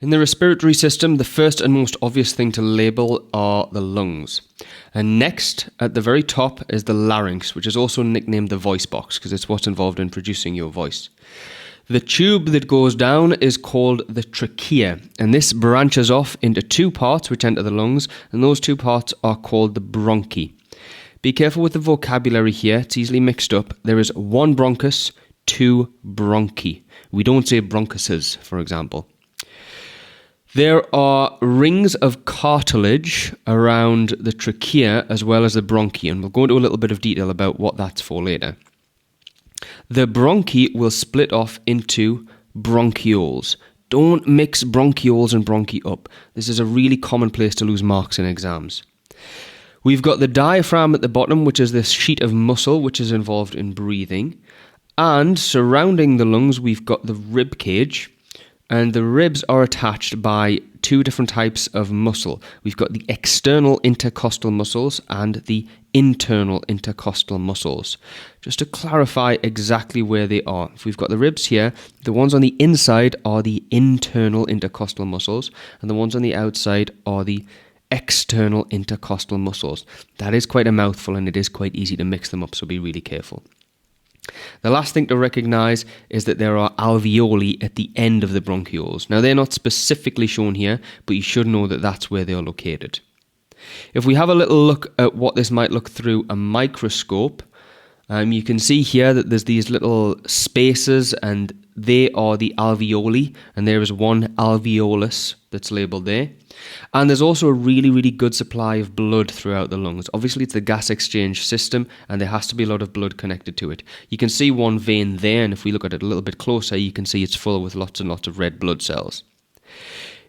In the respiratory system, the first and most obvious thing to label are the lungs. And next, at the very top, is the larynx, which is also nicknamed the voice box because it's what's involved in producing your voice. The tube that goes down is called the trachea, and this branches off into two parts which enter the lungs, and those two parts are called the bronchi. Be careful with the vocabulary here, it's easily mixed up. There is one bronchus, two bronchi. We don't say bronchuses, for example. There are rings of cartilage around the trachea as well as the bronchi, and we'll go into a little bit of detail about what that's for later. The bronchi will split off into bronchioles. Don't mix bronchioles and bronchi up. This is a really common place to lose marks in exams. We've got the diaphragm at the bottom, which is this sheet of muscle which is involved in breathing. And surrounding the lungs, we've got the rib cage. And the ribs are attached by two different types of muscle. We've got the external intercostal muscles and the internal intercostal muscles. Just to clarify exactly where they are. If we've got the ribs here, the ones on the inside are the internal intercostal muscles, and the ones on the outside are the external intercostal muscles. That is quite a mouthful, and it is quite easy to mix them up, so be really careful. The last thing to recognise is that there are alveoli at the end of the bronchioles. Now, they're not specifically shown here, but you should know that that's where they're located. If we have a little look at what this might look through a microscope, you can see here that there's these little spaces, and they are the alveoli, and there is one alveolus that's labelled there. And there's also a really, really good supply of blood throughout the lungs. Obviously, it's the gas exchange system, and there has to be a lot of blood connected to it. You can see one vein there, and if we look at it a little bit closer, you can see it's full with lots and lots of red blood cells.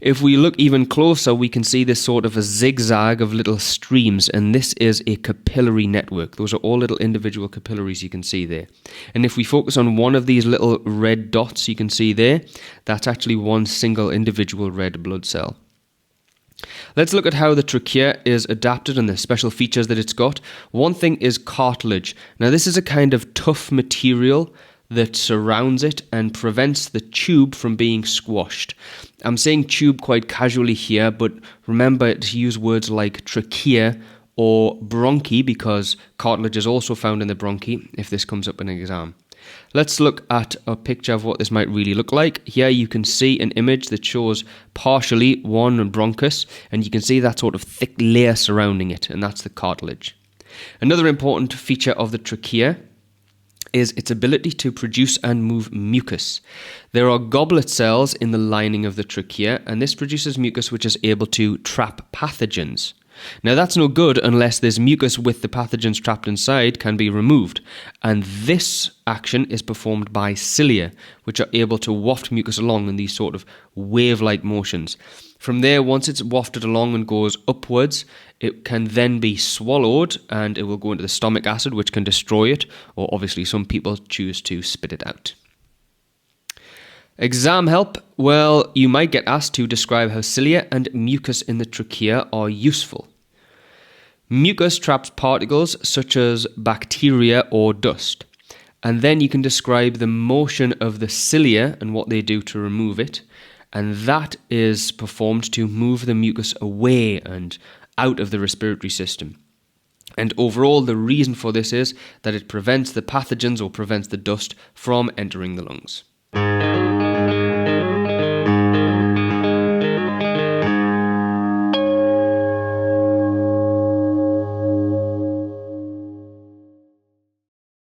If we look even closer, we can see this sort of a zigzag of little streams, and this is a capillary network. Those are all little individual capillaries you can see there. And if we focus on one of these little red dots you can see there, that's actually one single individual red blood cell. Let's look at how the trachea is adapted and the special features that it's got. One thing is cartilage. Now, this is a kind of tough material that surrounds it and prevents the tube from being squashed. I'm saying tube quite casually here, but remember to use words like trachea or bronchi because cartilage is also found in the bronchi if this comes up in an exam. Let's look at a picture of what this might really look like. Here you can see an image that shows partially one bronchus, and you can see that sort of thick layer surrounding it, and that's the cartilage. Another important feature of the trachea is its ability to produce and move mucus. There are goblet cells in the lining of the trachea, and this produces mucus which is able to trap pathogens. Now, that's no good unless this mucus with the pathogens trapped inside can be removed, and this action is performed by cilia, which are able to waft mucus along in these sort of wave-like motions. From there, once it's wafted along and goes upwards, it can then be swallowed, and it will go into the stomach acid, which can destroy it, or obviously some people choose to spit it out. Exam help. Well, you might get asked to describe how cilia and mucus in the trachea are useful. Mucus traps particles such as bacteria or dust. And then you can describe the motion of the cilia and what they do to remove it. And that is performed to move the mucus away and out of the respiratory system. And overall, the reason for this is that it prevents the pathogens or prevents the dust from entering the lungs.